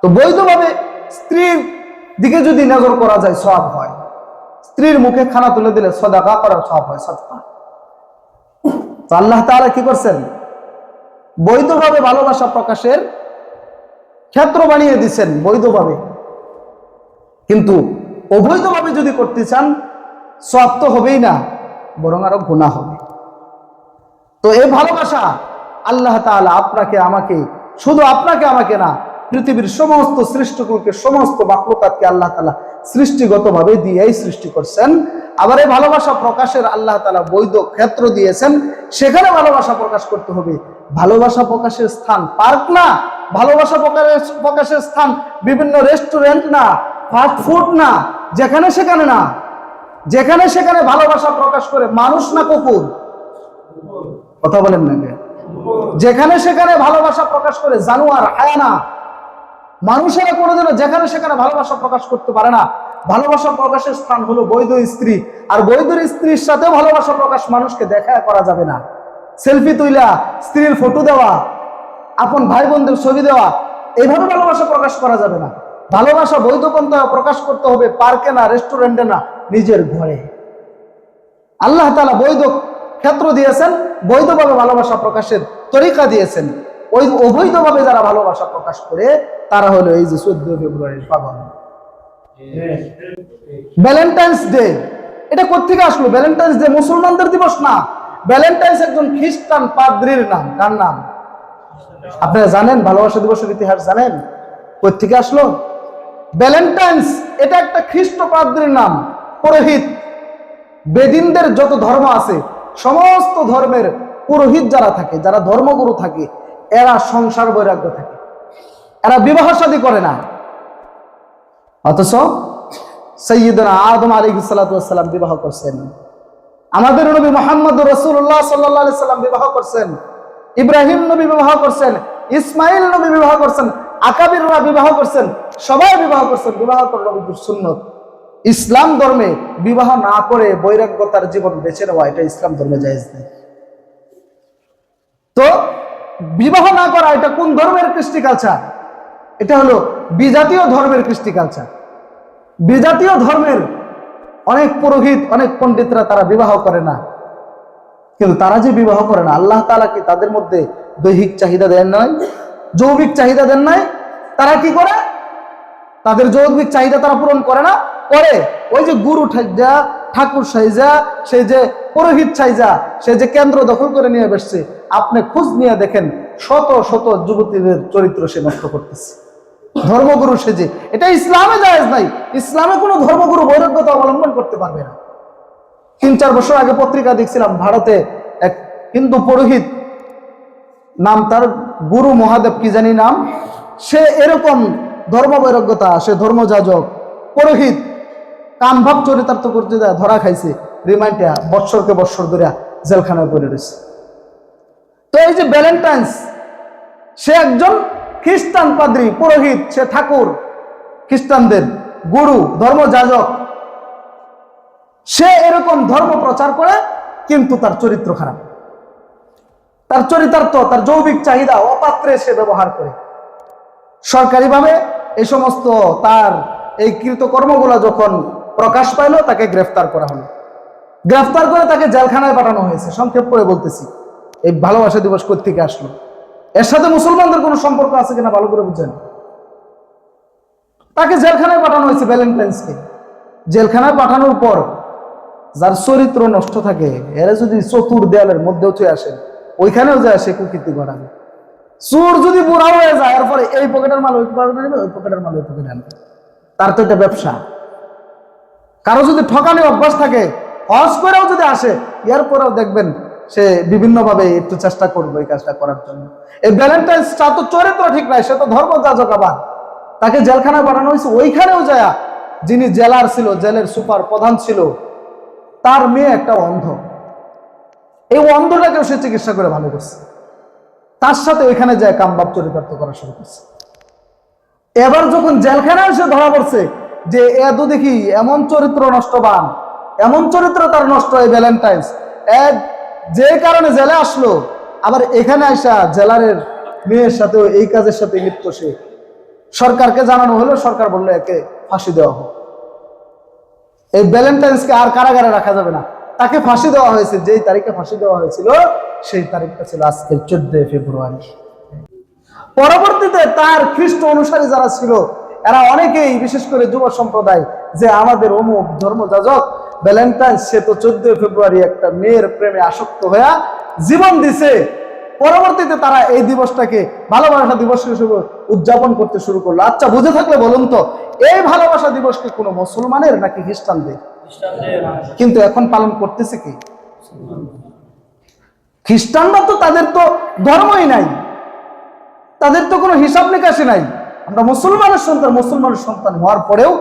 A: তো বৈধভাবে স্ত্রীর দিকে যদি নজর করা যায়, সওয়াব হয়। স্ত্রীর মুখে খানা তুলে দিলে সাদাকা করার সওয়াব হয়, সাদকা। তো আল্লাহ তাআলা কি করছেন? বৈধভাবে ভালোবাসা প্রকাশের ক্ষেত্র বানিয়ে দিচ্ছেন, বৈধভাবে। কিন্তু অবৈধভাবে যদি করতে চান, সওয়াব তো হবেই না, বরং আরো গুনাহ হবে। তো এই ভালোবাসা আল্লাহ তাআলা আপনাকে আমাকে, শুধু আপনাকে আমাকে না, পৃথিবীর সমস্ত সৃষ্টিকুলকে, সমস্ত মাখলুকাতকে আল্লাহ তাআলা সৃষ্টিগতভাবে দিয়েই সৃষ্টি করছেন। আবার এই ভালোবাসা প্রকাশের আল্লাহ তাআলা বৈধ ক্ষেত্র দিয়েছেন, সেখানে ভালোবাসা প্রকাশ করতে হবে। ভালোবাসা প্রকাশের স্থান পার্ক না, ভালোবাসা প্রকাশের স্থান বিভিন্ন রেস্টুরেন্ট না, ফাস্ট ফুড না, যেখানে সেখানে না। যেখানে সেখানে ভালোবাসা প্রকাশ করে মানুষ না কুকুর? কথা বলেন না কে? যেখানে সেখানে ভালোবাসা প্রকাশ করে জানোয়ার, হায়ানা। মানুষেরা কোনোদিনও যেখানে সেখানে ভালোবাসা প্রকাশ করতে পারে না। ভালোবাসা প্রকাশের স্থান হলো বৈধ স্ত্রী, আর বৈধ স্ত্রীর সাথে ভালোবাসা প্রকাশ মানুষকে দেখা করা যাবে না। সেলফি তুইলা স্ত্রীর ফটো দেওয়া, আপন ভাই বোনদের ছবি দেওয়া, এইভাবে ভালোবাসা প্রকাশ করা যাবে না। ভালোবাসা বৈধ পন্থায় প্রকাশ করতে হবে, পার্কে না, রেস্টুরেন্টে না, নিজের ঘরে। আল্লাহ তাআলা বৈধ ক্ষেত্র দিয়েছেন, বৈধভাবে ভালোবাসা প্রকাশের তরিকা দিয়েছেন। ওই অবৈধভাবে যারা ভালোবাসা প্রকাশ করে, তারা হলো এই যে 14 ফেব্রুয়ারির পাগল। ভ্যালেন্টাইন্স ডে, এটা কোত্থেকে আসলো? ভ্যালেন্টাইন্স ডে মুসলমানদের দিবস না, ভ্যালেন্টাইন্স একজন খ্রিস্টান পাদ্রীর নাম। কার নাম আপনারা জানেন? ভালোবাসা দিবসের ইতিহাস জানেন? কোত্থেকে আসলো ভ্যালেন্টাইন্স? এটা একটা খ্রিস্ট পাদ্রীর নাম, পুরোহিত। বেদিনদের যত ধর্ম আছে, সমস্ত ধর্মের পুরোহিত যারা থাকে, যারা ধর্মগুরু থাকে, এরা সংসার বৈরাগ্য থাকে, এরা বিবাহ শাদী করে না। অথচ সাইয়্যিদুনা আদম আলাইহিস সালাতু ওয়াস সালাম বিবাহ করছেন, আমাদের নবী মুহাম্মদ রাসূলুল্লাহ সাল্লাল্লাহু আলাইহি সাল্লাম বিবাহ করছেন, ইব্রাহিম নবী বিবাহ করছেন, ইসমাইল নবী বিবাহ করছেন, আকাবিররা বিবাহ করছেন, সবাই বিবাহ করছেন। বিবাহ করা নবীর সুন্নত। ইসলাম ধর্মে বিবাহ না করে বৈরাগ্যতার জীবন বেছে নেওয়া এটা ইসলাম ধর্মে জায়েজ নেই। তো বিবাহ না করা এটা কোন ধর্মের কৃষ্টি কালচার? এটা হলো বিজাতীয় ধর্মের কৃষ্টি কালচার। বিজাতীয় ধর্মের অনেক পুরোহিত, অনেক পণ্ডিতরা তারা বিবাহ করে না। কিন্তু তারা যে বিবাহ করে না, আল্লাহ তাআলা কি তাদের মধ্যে দৈহিক চাহিদা দেন নাই, যৌবিক চাহিদা দেন নাই? তারা কি করে? তাদের যৌবিক চাহিদা তারা পূরণ করে না, করে ওই যে গুরু সাইজা, ঠাকুর সাইজা, সে যে পুরোহিত সাইজা, সে যে কেন্দ্র দখল করে নিয়ে বসছে, আপনি খোঁজ নিয়ে দেখেন শত শত যুবতীদের চরিত্র সে নষ্ট করতেছে ধর্মগুরু সেজে। এটা ইসলামে জায়েজ নাই। ইসলামে কোনো ধর্মগুরু বৈরাগ্যতা অবলম্বন করতে পারবে না। 3-4 বছর আগে পত্রিকা দেখছিলাম, ভারতে এক হিন্দু পুরোহিত, নাম তার গুরু মহাদেব কি জানি নাম, সে এরকম ধর্ম বৈরাগ্যতা, সে ধর্মযাজক পুরোহিত কামভাব চরিতার্থ করতে যায়, ধরা খাইছে, রিমান্ডে বৎসরকে বৎসর ধরে জেলখানায় পড়ে রয়েছে। তো এই যে ভ্যালেন্টাইন্স, সে একজন খ্রিস্টান পাদ্রী, পুরোহিত, সে ঠাকুর, খ্রিস্টানদের গুরু, ধর্মযাজক, সে এরকম ধর্ম প্রচার করে, কিন্তু তার চরিত্র খারাপ, তার চরিতার্থ, তার যৌবিক চাহিদা অপাত্রে সে ব্যবহার করে। সরকারিভাবে এই সমস্ত তার এই কৃতকর্মগুলো যখন প্রকাশ পাইল, তাকে গ্রেফতার করা হলো। গ্রেফতার করে তাকে জেলখানায় পাঠানো হয়েছে। সংক্ষেপ করে বলতেছি, এই ভালোবাসা দিবস কোত্থেকে আসলো, এর সাথে মুসলমানদের কোনো সম্পর্ক আছে কিনা ভালো করে বুঝেন। তাকে জেলখানায় পাঠানো হয়েছে ভ্যালেন্টাইন্সকে। জেলখানায় পাঠানোর পর যার চরিত্র নষ্ট থাকে, এরা যদি চতুর দেয়ালের মধ্যেও চলে আসে, ওইখানেও যায় সে কুকীর্তি ঘটাবে। চোর যদি বুড়া হয়ে যায়, এরপরে এই পকেটের মাল ওই পকেটে নেবে, ওই পকেটের মাল ওই পকেটে আনবে, তার তো এটা ব্যবসা। কারো যদি ঠকানি অভ্যাস থাকে, হজ করেও যদি আসে, এরপরেও দেখবেন সে বিভিন্নভাবে একটু চেষ্টা করবে এই কাজটা করার জন্য। এই ভ্যালেন্টাইন্সটা তো চরিত্র ঠিক নাই, সে তো ধর্মযাজক। আবার তাকে জেলখানায় পাঠানো হয়েছে। ওইখানেও যায় যিনি জেলার ছিল, জেলের সুপার প্রধান ছিল, তার মেয়ে একটা অন্ধ, এই অন্ধটাকেও সে চিকিৎসা করে ভালো করছে। তার সাথে ওইখানে যায় কামবাব চরিতার্থ করা শুরু করছে। এবার যখন জেলখানায় সে ধরা পড়ছে যে এত দেখি এমন চরিত্র নষ্টবান, এমন চরিত্র তার নষ্ট, এই ভ্যালেন্টাইন্স যে কারণে জেলে আসলো, আবার এখানে আসা জেলারের মেয়ের সাথেও এই কাজের সাথে লিপ্ত। সে সরকারকে জানানো হলো, সরকার বললো একে ফাঁসি দেওয়া হোক। এই ভ্যালেন্টাইন্সকে আর কারাগারে রাখা যাবে না, তাকে ফাঁসি দেওয়া হয়েছে। যেই তারিখে ফাঁসি দেওয়া হয়েছিল সেই তারিখটা ছিল আজকের 14 ফেব্রুয়ারি। পরবর্তীতে তার খ্রিস্ট অনুসারী যারা ছিল, এরা অনেকেই, বিশেষ করে যুব সম্প্রদায়, যে আমাদের অমুক ধর্মযাজক ভ্যালেন্টাইন্স, সে তো 14 ফেব্রুয়ারি একটা মেয়ের প্রেমে আসক্ত হয়ে জীবন দিছে। পরবর্তীতে তারা এই দিবসটাকে ভালোবাসা দিবস হিসেবে উদযাপন করতে শুরু করলো। আচ্ছা, বুঝে থাকলে বলুন তো, এই ভালোবাসা দিবস কি কোনো মুসলমানের নাকি খ্রিস্টানদের? কিন্তু এখন পালন করতেছে কি? খ্রিস্টানরা তো, তাদের তো ধর্মই নাই, তাদের তো কোনো হিসাব নিকাশই নাই। আমরা মুসলমানের সন্তান হওয়ার পরেও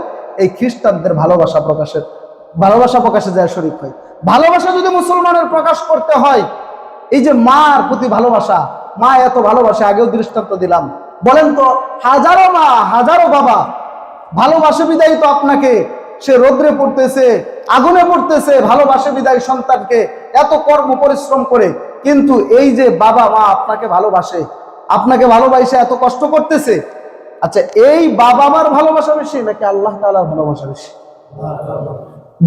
A: এই খ্রিস্টানদের ভালোবাসা প্রকাশে যায় শরীক হয়। ভালোবাসা যদি মুসলমানের প্রকাশ করতে হয়, এই যে মার প্রতি ভালোবাসা, মা এত ভালোবাসে, আগেও দৃষ্টান্ত দিলাম। বলেন তো, হাজারো মা, হাজারো বাবা ভালোবাসে বিদায় তো আপনাকে, সে রোদ্রে পড়তেছে, আগুনে পড়তেছে, ভালোবাসে বিদায় সন্তানকে এত কর্ম পরিশ্রম করে। কিন্তু এই যে বাবা মা আপনাকে ভালোবাসে, আপনাকে ভালোবাসে এত কষ্ট করতেছে, আচ্ছা এই বাবা মার ভালোবাসা বেশি নাকি আল্লাহ তাআলার ভালোবাসা বেশি?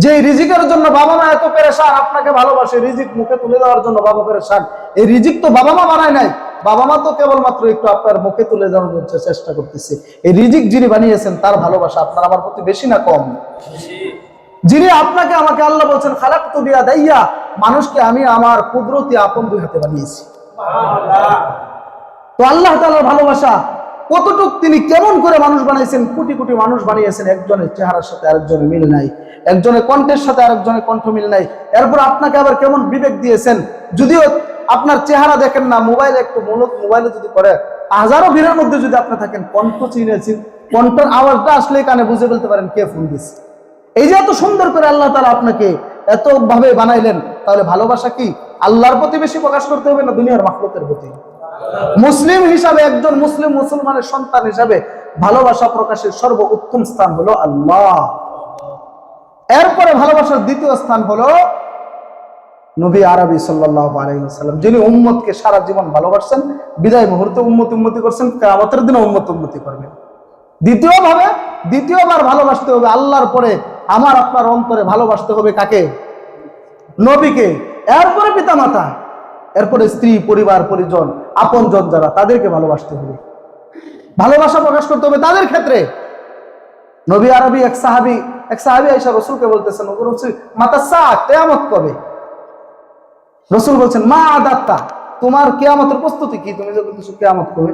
A: যে রিজিকের জন্য বাবা মা এত পেরেশান, আপনাকে ভালোবাসে, রিজিক মুখে তুলে দেওয়ার জন্য বাবা পেরেশান। এই রিজিক তো বাবা মা বানায় নাই, বাবা মা তো কেবলমাত্র একটু আপনার মুখে তুলে দেওয়ার চেষ্টা করতেছে। এই রিজিক যিনি বানিয়েছেন, তার ভালোবাসা আপনার আমার প্রতি বেশি না কম? যিনি আপনাকে আমাকে, আল্লাহ বলছেন খালাকতু বিয়াদাইয়া, মানুষকে আমি আমার কুদরতি আপন দুই হাতে বানিয়েছি। তো আল্লাহ তাআলার ভালোবাসা কতটুক, তিনি কেমন করে মানুষ বানাইছেন, কোটি কোটি মানুষ বানিয়েছেন, একজনের চেহারার সাথে আরেকজনের মিল নাই, একজনের কণ্ঠের সাথে আরেকজনের কণ্ঠ মিল নাই। এরপর আপনাকে আবার কেমন বিবেক দিয়েছেন, যদিও আপনার চেহারা দেখেন না, মোবাইলে যদি করে, হাজারো ভিড়ের মধ্যে যদি আপনি থাকেন, কণ্ঠ চিনেছেন, কণ্ঠের আওয়াজটা আসলে কানে বুঝে ফেলতে পারেন কে ফোন দিচ্ছে। এই যে এত সুন্দর করে আল্লাহ তাআলা আপনাকে এত ভাবে বানাইলেন, তাহলে ভালোবাসা কি আল্লাহর প্রতি বেশি প্রকাশ করতে হবে না দুনিয়ার মাখলুকের প্রতি? মুসলিম হিসাবে, একজন মুসলমানের সন্তান হিসাবে ভালোবাসা প্রকাশের সর্বোত্তম স্থান হলো আল্লাহ। এরপরে ভালোবাসার দ্বিতীয় স্থান হলো নবী আরবি সাল্লাল্লাহু আলাইহি ওয়াসাল্লাম, যিনি উম্মতকে সারা জীবন ভালোবাসছেন, বিদায় মুহূর্তে উম্মতি করছেন, কিয়ামতের দিনে উম্মতি করবেন। দ্বিতীয়বার ভালোবাসতে হবে আল্লাহর পরে আমার আপনার অন্তরে ভালোবাসতে হবে কাকে? নবীকে। এরপরে পিতামাতা, এরপরে স্ত্রী, পরিবার, পরিজন, আপনজন যারা, তাদেরকে ভালোবাসতে হবে, ভালোবাসা প্রকাশ করতে হবে তাদের ক্ষেত্রে। নবী আরবি এক সাহাবী আয়েশা রাসূলকে বলতেছেন, ওগো রাসূল, মাতা সাআত, কিয়ামত কবে? রাসূল বলছেন, মা আদাত্তা, তোমার কিয়ামতের প্রস্তুতি কি? তুমি যে বলতেছো কিয়ামত কবে?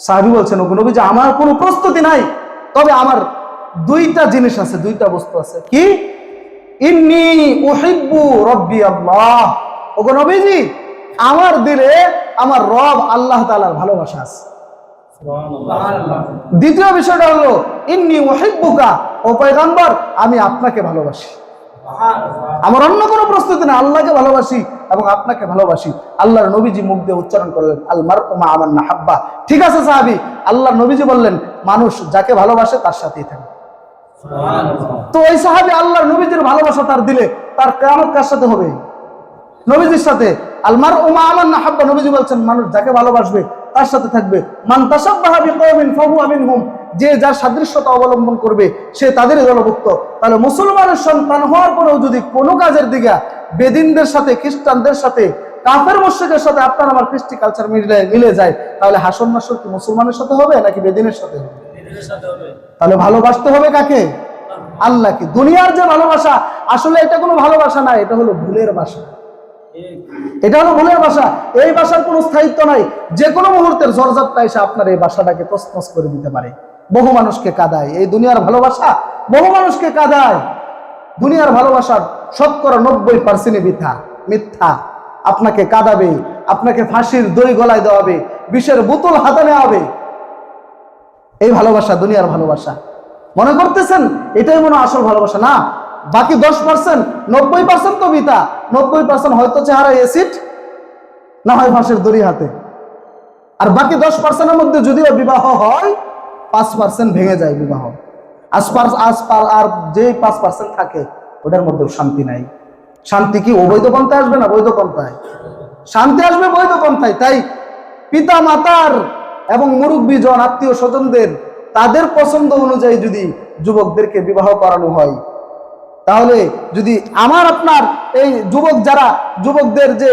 A: সাহাবী বলছেন, ওগো নবী, যে আমার কোনো প্রস্তুতি নাই, তবে আমার দুইটা জিনিস আছে, দুইটা বস্তু আছে। কি? ইন্নী উহিব্বু রাব্বি আল্লাহ, ওগো নবীজি, আমার দিলে আমার রব আল্লাহ তাআলার ভালোবাসা আছে। দ্বিতীয় বিষয়টা হলো ইন্নী উহিব্বুকা, ও পয়গম্বর, আমি আপনাকে ভালোবাসি। আমার অন্য কোনো প্রস্তুতি না, আল্লাহকে ভালোবাসি এবং আপনাকে ভালোবাসি। আল্লাহর নবীজি মুখ দিয়ে উচ্চারণ করলেন, আল মারউ মা মান নাহাব্বা। ঠিক আছে সাহাবী, আল্লাহর নবীজি বললেন, মানুষ যাকে ভালোবাসে তার সাথেই থাকে। তো ওই সাহাবী আল্লাহর নবীজির ভালোবাসা তার দিলে, তার কিয়ামত কার সাথে হবে? নবীজির সাথে। আল মারউ মা মান নাহাব্বা, নবীজি বলছেন, মানুষ যাকে ভালোবাসবে তার সাথে থাকবে। মান তাশাব্বাহা বিকওমিন ফাহুয়া মিনহুম, যে যার সাদৃশ্যতা অবলম্বন করবে সে তাদেরই দলভুক্ত। তাহলে মুসলমানের সন্তান হওয়ার পরেও যদি কোনো কাজের দিকে বেদিনদের সাথে, খ্রিস্টানদের সাথে, কাফের মুশরিকের সাথে আপনার আমার কৃষ্টি কালচার মিলে যায়, তাহলে হাসর নাসর কি মুসলমানের সাথে হবে নাকি বেদিনের সাথে হবে? তাহলে ভালোবাসতে হবে কাকে? আল্লাহকে। দুনিয়ার যে ভালোবাসা, আসলে এটা কোনো ভালোবাসা না, এটা হলো ভুলের বাসা। এটা হলো ভুলের বাসা। এই বাসার কোনো স্থায়িত্ব নাই। যে কোনো মুহূর্তের ঝড়ঝাপটা এসে আপনার এই বাসাটাকে তছনছ করে দিতে পারে। বহু মানুষকে কাঁদায় এই দুনিয়ার ভালোবাসা, বহু মানুষকে কাঁদায়। দুনিয়ার ভালোবাসার 90% মিথ্যা। আপনাকে কাঁদাবে, আপনাকে ফাঁসির দড়ি গলায় দেওয়া হবে, বিষের বোতল হাতে নেওয়া হবে। এই ভালোবাসা দুনিয়ার ভালোবাসা। মনে করতেছেন এটাই মনে আসল ভালোবাসা? না, বাকি 10%, 90% তো মিথ্যা। 90% হয়তো চেহারায় অ্যাসিড, না হয় ফাঁসির দড়ি হাতে। আর বাকি 10%-এর মধ্যে যদিও বিবাহ হয়, 5% ভেঙে যায় বিবাহ। আর যে 5% থাকে ওটার মধ্যে শান্তি নাই। শান্তি কি অবৈধ পন্থায় আসবে না বৈধ পন্থায়? শান্তি আসবে বৈধ পন্থায়। তাই পিতা মাতার এবং মুরব্বীজন, আত্মীয় স্বজনদের, তাদের পছন্দ অনুযায়ী যদি যুবকদেরকে বিবাহ করানো হয়, তাহলে যদি আমার আপনার এই যুবকদের যে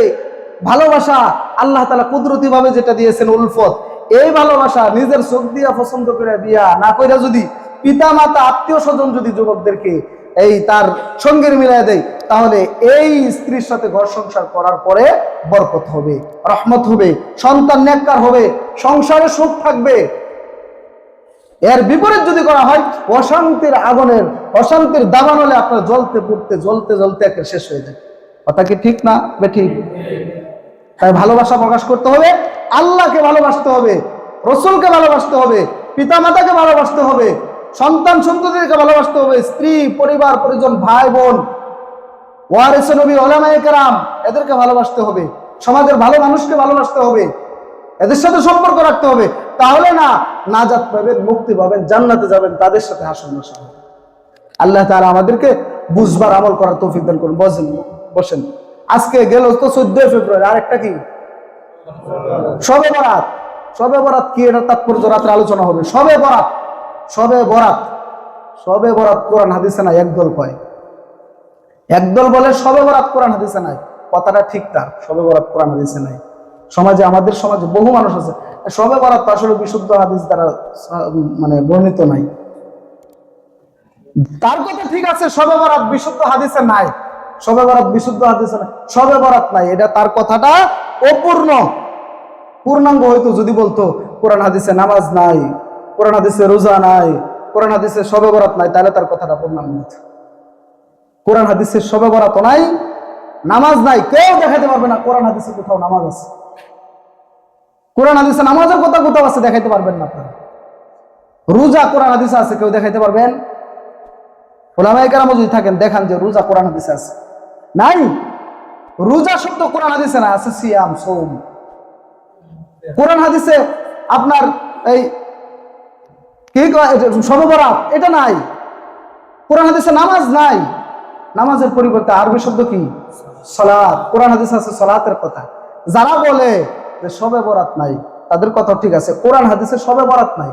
A: ভালোবাসা আল্লাহ তাআলা কুদরতি ভাবে যেটা দিয়েছেন উলফত, এই ভালোবাসা নিজের চোখ দিয়া পছন্দ করে বিয়া না কইরা যদি পিতা মাতা, আত্মীয় স্বজন যদি যুবকদেরকে এই তার সঙ্গের মিলাই দেয়, তাহলে এই স্ত্রীর সাথে ঘর সংসার করার পরে বরকত হবে, রহমত হবে, সন্তান নেককার হবে, সংসারে সুখ থাকবে। এর বিপরীত যদি করা হয়, অশান্তির আগুনের, অশান্তির দাবানলে আপনার জ্বলতে জ্বলতে একটা শেষ হয়ে যায়। কথা কি ঠিক না বেঠিক? তাই ভালোবাসা প্রকাশ করতে হবে, আল্লাহকে ভালোবাসতে হবে, রসুলকে ভালোবাসতে হবে, পিতা মাতাকে ভালোবাসতে হবে, সন্তান সন্ততিকে ভালোবাসতে হবে, স্ত্রী, পরিবার, পরিজন, ভাই বোন, ওয়ারিসে নবী, উলামায়ে কেরাম, এদেরকে ভালোবাসতে হবে, সমাজের ভালো মানুষকে ভালোবাসতে হবে, এদের সাথে সম্পর্ক রাখতে হবে। তাহলে না নাজাত পাবেন, মুক্তি পাবেন, জান্নাতে যাবেন, তাদের সাথে হাসর নাসর হবে। আল্লাহ তাআলা আমাদেরকে বুঝবার, আমল করার তৌফিক দান করুন। বসেন। আজকে গেল তো 14 ফেব্রুয়ারি, আরেকটা কি? শবে বরাত। শবে বরাত কি, এটা তাৎপর্য রাত্রে আলোচনা হবে। শবে বরাত কোরআন হাদিসে নাই। একদল কয়, একদল বলে শবে বরাত কোরআন হাদিসে নাই। কথাটা ঠিক, তার শবে বরাত কোরআন হাদিসে নাই। আমাদের সমাজে বহু মানুষ আছে, শবে বরাত তো আসলে বিশুদ্ধ হাদিস দ্বারা বর্ণিত নাই। তার কথা ঠিক আছে, শবে বরাত বিশুদ্ধ হাদিসে নাই, শবে বরাত বিশুদ্ধ হাদিসে নাই, শবে বরাত নাই, এটা তার কথাটা অপূর্ণ। পূর্ণাঙ্গ হয়তো যদি বলতো কোরআন হাদিসে নামাজ নাই, কোরআন হাদিসে রোজা নাই, কোরআন হাদিসে শবে বরাত নাই, তাহলে তার কথাটা পূর্ণাঙ্গ হতো। কোরআন হাদিসে শবে বরাত নাই, নামাজ নাই, কেউ দেখাইতে পারবে না কোরআন হাদিসে কোথাও নামাজ আছে। কোরআন হাদিসে নামাজের কথা কোথাও আছে, দেখাইতে পারবেন না আপনারা। রোজা কোরআন হাদিসে আছে, কেউ দেখাইতে পারবেন? উলামায়ে কেরাম যদি থাকেন, দেখান যে রোজা কোরআন হাদিসে আছে। নাই, রোজা শব্দ কোরআন হাদিসে না, আছে সিয়াম, সওম। কোরআন হাদিসে আপনার এই কি শবে বরাত, এটা নাই। কোরআন হাদিসে নামাজ নাই, নামাজের পরিবর্তে আরবি শব্দ কি? সালাত। কোরআন হাদিসে আছে সালাতের কথা। যারা বলে যে শবে বরাত নাই, তাদের কথা ঠিক আছে, কোরআন হাদিসে শবে বরাত নাই।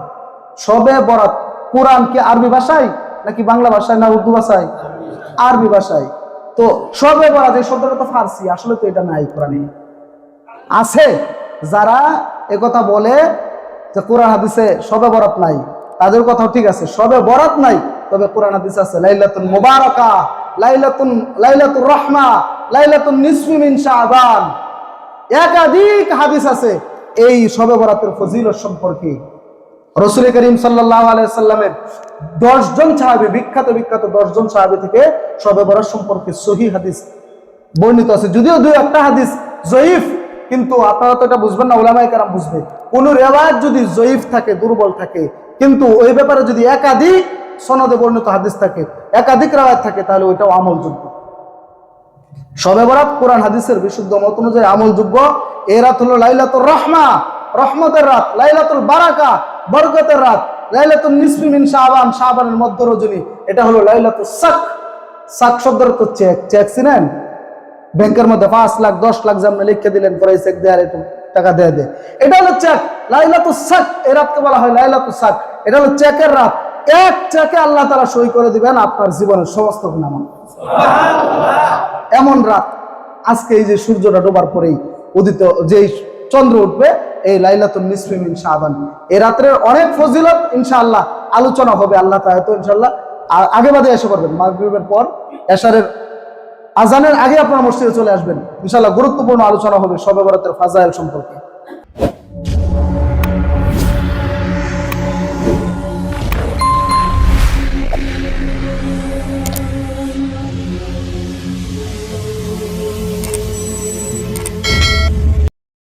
A: শবে বরাত কোরআন কি আরবি ভাষায় নাকি বাংলা ভাষায় না উর্দু ভাষায়? আরবি ভাষায়। তো শবে বরাত এই শব্দটা তো ফার্সি, আসলে তো এটা নাই কোরআনে। আছে যারা একথা বলে যে কোরআন হাদিসে শবে বরাত নাই, তাদের কথাও ঠিক আছে, শবে বরাত নাই, তবে কোরআন হাদিসে আছে লাইলাতুল মুবারাকা, লাইলাতুর রাহমা, লাইলাতুন নিসফি মিন শাবান। একাধিক হাদিস আছে এই শবে বরাতের ফজিলত সম্পর্কে। রাসূল করিম সাল্লাল্লাহু আলাইহি সাল্লামের 10 জন সাহাবী, বিখ্যাত 10 জন সাহাবী থেকে শবে বরাত সম্পর্কে সহিহ হাদিস বর্ণিত আছে। যদিও দুই একটা হাদিস জয়ীফ, কিন্তু আপনারা তো এটা বুঝবেন না, উলামায়ে কেরাম বুঝবে। কোন রিওয়ায়াত যদি জয়ীফ থাকে, দুর্বল থাকে, কিন্তু ওই ব্যাপারে যদি একাধিক সনদে বর্ণিত হাদিস থাকে, একাধিক রিওয়ায়াত থাকে, তাহলে ওইটাও আমলযোগ্য। শবে বরাত কোরআন হাদিসের বিশুদ্ধ মত অনুযায়ী আমলযোগ্য। এই রাত হলো লাইলাতুর রাহমা, রহমতের রাত, লাইলাতুল বারাকা, বরকতের রাত, লাইলাতুন নিসফি মিন শাবান, শাবানের মধ্য রজনী, এটা হলো লাইলাতুস সাক। সাক শব্দের তো চেক, চেক চিনেন? ব্যাংকের মধ্যে 5 লাখ 10 লাখ যেমন লিখে দিলেন, পরে চেক দেয় আর একটু টাকা দিয়ে দেয়, এটা হলো চেক। লাইলাতুস সাক, এই রাতকে বলা হয় লাইলাতুস সাক। এটা হলো চেকের রাত। এক চেকে আল্লাহ তাআলা সই করে দিবেন আপনার জীবনের সমস্ত গুনাহ। এমন রাত আজকে, এই যে সূর্যটা ডোবার পরেই উদিত যেই চন্দ্র উঠবে, এই লাইলাতুন নিসফি মিন শাবান, এই রাত্রের অনেক ফজিলত ইনশাআল্লাহ আলোচনা হবে। আল্লাহ তাআলা তো ইনশাআল্লাহ আগে বাদে এসে করবেন, মাগরিবের পর এশারের আজানের আগে আপনারা মসজিদে চলে আসবেন, ইনশাআল্লাহ গুরুত্বপূর্ণ আলোচনা হবে শবে বরাতের ফাজাইল সম্পর্কে।